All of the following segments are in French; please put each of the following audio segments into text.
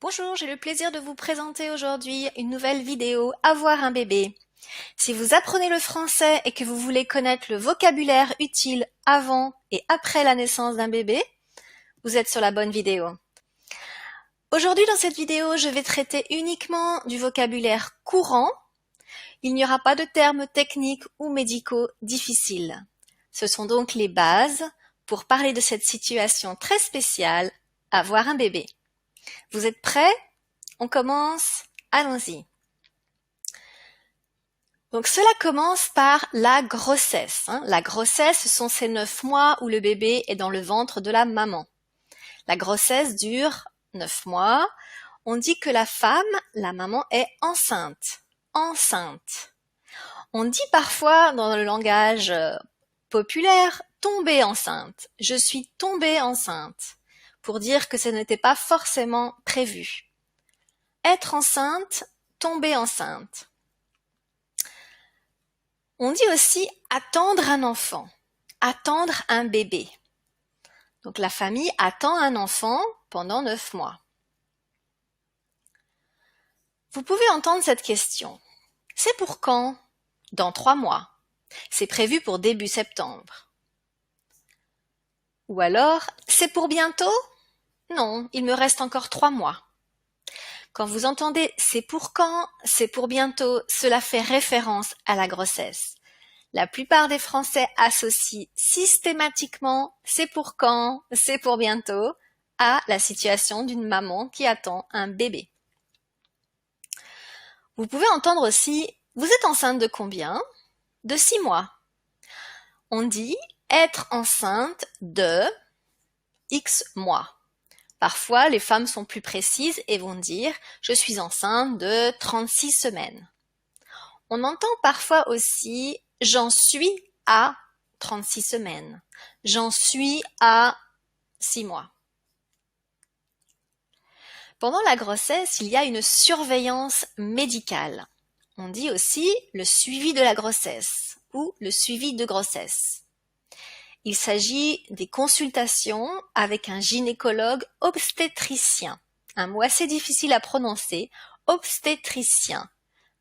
Bonjour, j'ai le plaisir de vous présenter aujourd'hui une nouvelle vidéo « Avoir un bébé ». Si vous apprenez le français et que vous voulez connaître le vocabulaire utile avant et après la naissance d'un bébé, vous êtes sur la bonne vidéo. Aujourd'hui, dans cette vidéo, je vais traiter uniquement du vocabulaire courant. Il n'y aura pas de termes techniques ou médicaux difficiles. Ce sont donc les bases pour parler de cette situation très spéciale, avoir un bébé. Vous êtes prêts? On commence? Allons-y. Donc cela commence par la grossesse. La grossesse, ce sont ces 9 mois où le bébé est dans le ventre de la maman. La grossesse dure 9 mois. On dit que la femme, la maman, est enceinte. Enceinte. On dit parfois dans le langage populaire, tomber enceinte. Je suis tombée enceinte. Pour dire que ce n'était pas forcément prévu. Être enceinte, tomber enceinte. On dit aussi attendre un enfant, attendre un bébé. Donc la famille attend un enfant pendant 9 mois. Vous pouvez entendre cette question. C'est pour quand? Dans 3 mois. C'est prévu pour début septembre. Ou alors, c'est pour bientôt? Non, il me reste encore 3 mois. Quand vous entendez « c'est pour quand »,« c'est pour bientôt », cela fait référence à la grossesse. La plupart des Français associent systématiquement « c'est pour quand »,« c'est pour bientôt » à la situation d'une maman qui attend un bébé. Vous pouvez entendre aussi « vous êtes enceinte de combien ?» De 6 mois. On dit « être enceinte de X mois ». Parfois, les femmes sont plus précises et vont dire « je suis enceinte de 36 semaines ». On entend parfois aussi « j'en suis à 36 semaines »,« j'en suis à 6 mois ». Pendant la grossesse, il y a une surveillance médicale. On dit aussi le suivi de la grossesse ou le suivi de grossesse. Il s'agit des consultations avec un gynécologue obstétricien. Un mot assez difficile à prononcer, obstétricien.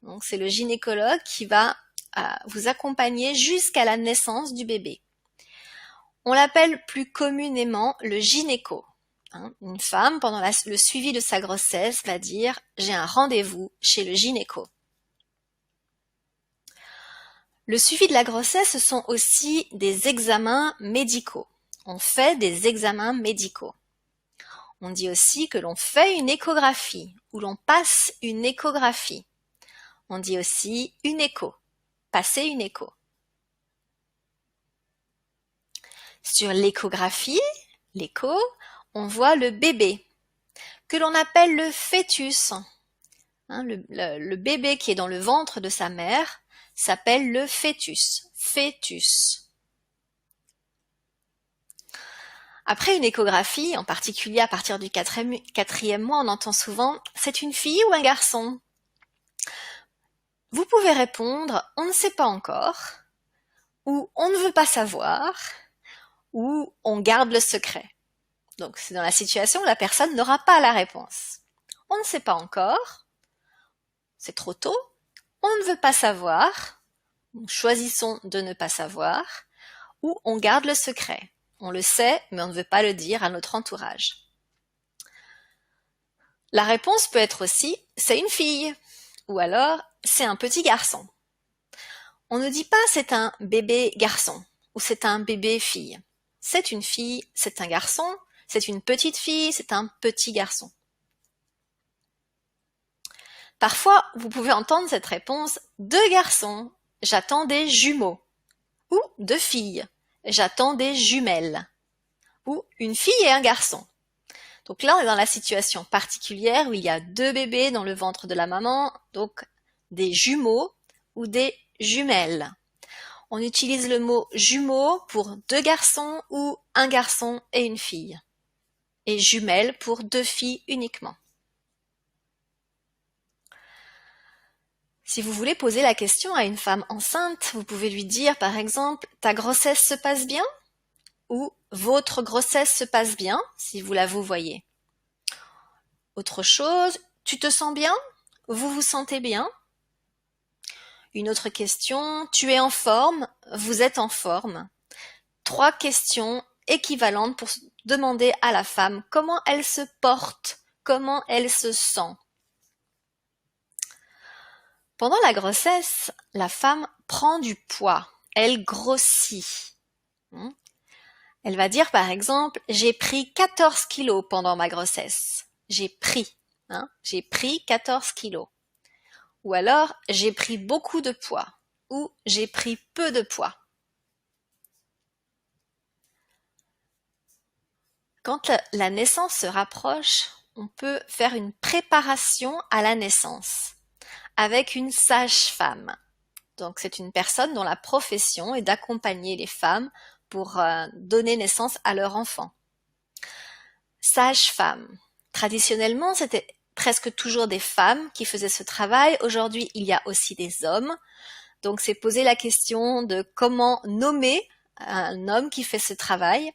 Donc c'est le gynécologue qui va vous accompagner jusqu'à la naissance du bébé. On l'appelle plus communément le gynéco. Une femme, pendant le suivi de sa grossesse, va dire « j'ai un rendez-vous chez le gynéco ». Le suivi de la grossesse, ce sont aussi des examens médicaux. On fait des examens médicaux. On dit aussi que l'on fait une échographie ou l'on passe une échographie. On dit aussi une écho, passer une écho. Sur l'échographie, l'écho, on voit le bébé, que l'on appelle le fœtus. Le bébé qui est dans le ventre de sa mère s'appelle le fœtus. Fœtus. Après une échographie, en particulier à partir du 4e mois, on entend souvent « c'est une fille ou un garçon ?» Vous pouvez répondre « on ne sait pas encore » ou « on ne veut pas savoir » ou « on garde le secret ». Donc c'est dans la situation où la personne n'aura pas la réponse. On ne sait pas encore, c'est trop tôt, on ne veut pas savoir, choisissons de ne pas savoir, ou on garde le secret. On le sait, mais on ne veut pas le dire à notre entourage. La réponse peut être aussi « c'est une fille » ou alors « c'est un petit garçon ». On ne dit pas « c'est un bébé garçon » ou « c'est un bébé fille ». C'est une fille, c'est un garçon, c'est une petite fille, c'est un petit garçon. Parfois, vous pouvez entendre cette réponse « deux garçons, j'attends des jumeaux » ou « deux filles, j'attends des jumelles » ou « une fille et un garçon ». Donc là, on est dans la situation particulière où il y a 2 bébés dans le ventre de la maman, donc des jumeaux ou des jumelles. On utilise le mot jumeaux pour 2 garçons ou un garçon et une fille. Et jumelles pour 2 filles uniquement. Si vous voulez poser la question à une femme enceinte, vous pouvez lui dire par exemple « ta grossesse se passe bien ?» ou « votre grossesse se passe bien » si vous la vous voyez. Autre chose, tu te sens bien? Vous vous sentez bien? Une autre question, tu es en forme? Vous êtes en forme? 3 questions équivalentes pour demander à la femme comment elle se porte, comment elle se sent. Pendant la grossesse, la femme prend du poids, elle grossit. Elle va dire par exemple, j'ai pris 14 kilos pendant ma grossesse. J'ai pris 14 kilos. Ou alors, j'ai pris beaucoup de poids. Ou j'ai pris peu de poids. Quand la naissance se rapproche, on peut faire une préparation à la naissance avec une sage-femme. Donc c'est une personne dont la profession est d'accompagner les femmes pour donner naissance à leur enfant. Sage-femme. Traditionnellement, c'était presque toujours des femmes qui faisaient ce travail. Aujourd'hui, il y a aussi des hommes. Donc c'est poser la question de comment nommer un homme qui fait ce travail.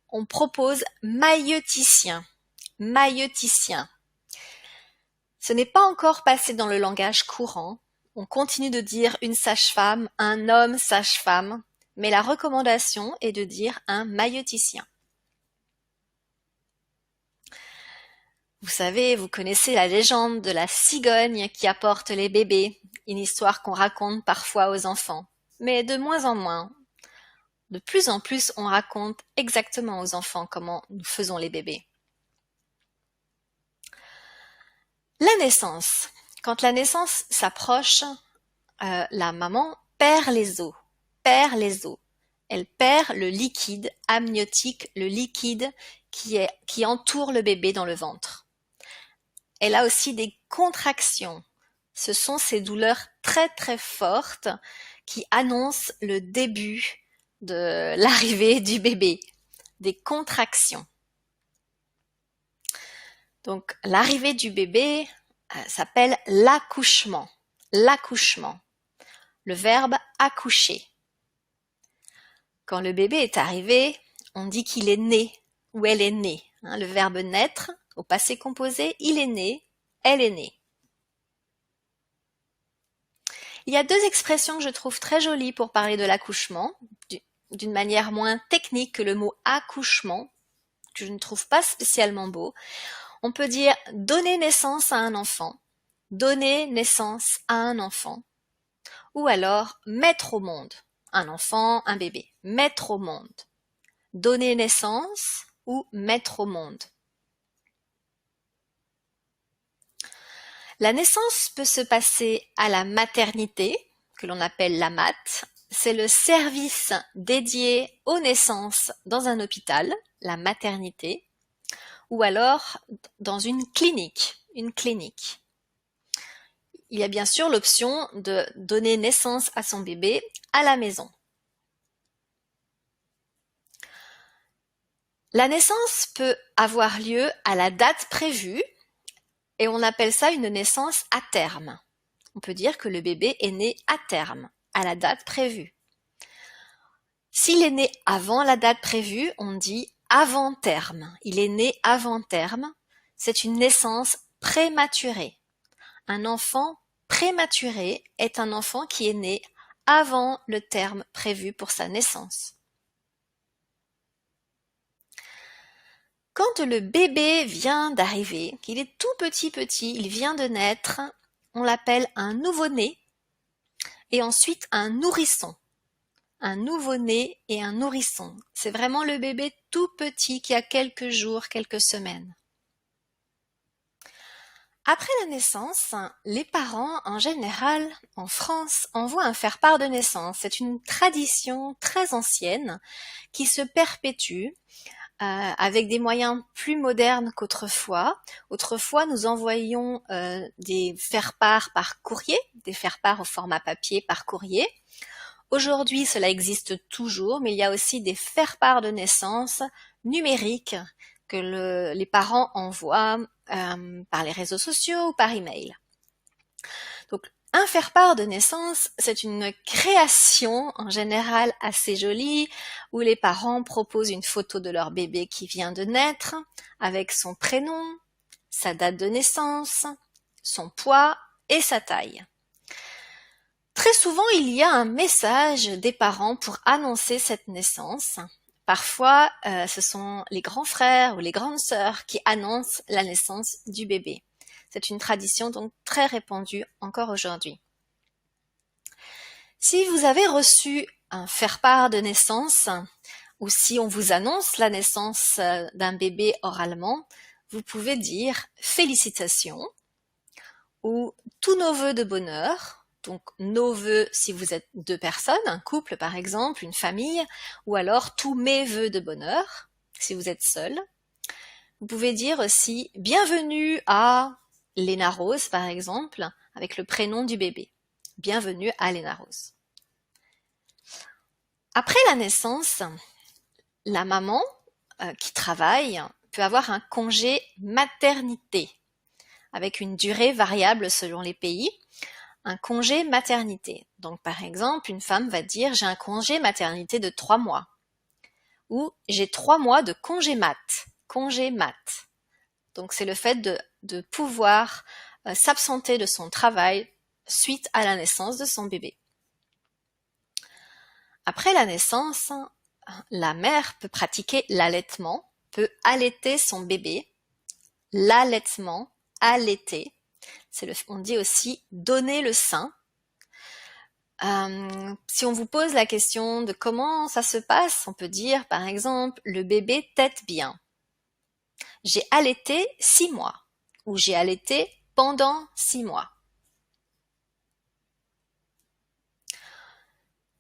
On propose maïeuticien. Maïeuticien. Ce n'est pas encore passé dans le langage courant. On continue de dire une sage-femme, un homme sage-femme, mais la recommandation est de dire un maïeuticien. Vous savez, vous connaissez la légende de la cigogne qui apporte les bébés, une histoire qu'on raconte parfois aux enfants, mais de moins en moins. De plus en plus, on raconte exactement aux enfants comment nous faisons les bébés. La naissance. Quand la naissance s'approche, la maman perd les os. Elle perd le liquide amniotique, le liquide qui entoure le bébé dans le ventre. Elle a aussi des contractions. Ce sont ces douleurs très très fortes qui annoncent le début de l'arrivée du bébé. Des contractions. Donc l'arrivée du bébé s'appelle l'accouchement. L'accouchement. Le verbe accoucher. Quand le bébé est arrivé, on dit qu'il est né ou elle est née. Le verbe naître, au passé composé, il est né, elle est née. Il y a 2 expressions que je trouve très jolies pour parler de l'accouchement, d'une manière moins technique que le mot accouchement, que je ne trouve pas spécialement beau. On peut dire donner naissance à un enfant, donner naissance à un enfant, ou alors mettre au monde un enfant, un bébé, mettre au monde, donner naissance ou mettre au monde. La naissance peut se passer à la maternité, que l'on appelle la mat. C'est le service dédié aux naissances dans un hôpital, la maternité, ou alors dans une clinique, Il y a bien sûr l'option de donner naissance à son bébé à la maison. La naissance peut avoir lieu à la date prévue et on appelle ça une naissance à terme. On peut dire que le bébé est né à terme, à la date prévue. S'il est né avant la date prévue, on dit avant terme. Il est né avant terme. C'est une naissance prématurée. Un enfant prématuré est un enfant qui est né avant le terme prévu pour sa naissance. Quand le bébé vient d'arriver, qu'il est tout petit, il vient de naître, on l'appelle un nouveau-né et ensuite un nourrisson. Un nouveau-né et un nourrisson. C'est vraiment le bébé tout petit qui a quelques jours, quelques semaines. Après la naissance, les parents, en général, en France, envoient un faire-part de naissance. C'est une tradition très ancienne qui se perpétue avec des moyens plus modernes qu'autrefois. Autrefois, nous envoyions des faire-part par courrier, des faire-part au format papier par courrier. Aujourd'hui, cela existe toujours, mais il y a aussi des faire-part de naissance numériques que les parents envoient par les réseaux sociaux ou par email. Donc, un faire-part de naissance, c'est une création en général assez jolie où les parents proposent une photo de leur bébé qui vient de naître avec son prénom, sa date de naissance, son poids et sa taille. Très souvent, il y a un message des parents pour annoncer cette naissance. Parfois, ce sont les grands frères ou les grandes sœurs qui annoncent la naissance du bébé. C'est une tradition donc très répandue encore aujourd'hui. Si vous avez reçu un faire-part de naissance, ou si on vous annonce la naissance d'un bébé oralement, vous pouvez dire « félicitations » ou « tous nos vœux de bonheur ». Donc nos vœux si vous êtes deux personnes, un couple par exemple, une famille, ou alors tous mes vœux de bonheur si vous êtes seul. Vous pouvez dire aussi bienvenue à Léna Rose par exemple, avec le prénom du bébé. Bienvenue à Léna Rose. Après la naissance, la maman qui travaille peut avoir un congé maternité avec une durée variable selon les pays. Un congé maternité. Donc par exemple, une femme va dire j'ai un congé maternité de 3 mois ou j'ai 3 mois de congé mat. Congé mat. Donc c'est le fait de pouvoir s'absenter de son travail suite à la naissance de son bébé. Après la naissance, la mère peut pratiquer l'allaitement, peut allaiter son bébé. L'allaitement, allaiter. On dit aussi donner le sein. Si on vous pose la question de comment ça se passe, on peut dire par exemple le bébé tète bien. J'ai allaité 6 mois ou j'ai allaité pendant 6 mois.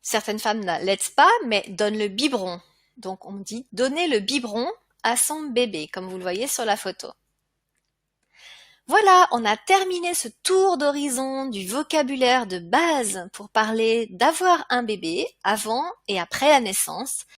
Certaines femmes n'allaitent pas mais donnent le biberon. Donc on dit donner le biberon à son bébé comme vous le voyez sur la photo. Voilà, on a terminé ce tour d'horizon du vocabulaire de base pour parler d'avoir un bébé avant et après la naissance.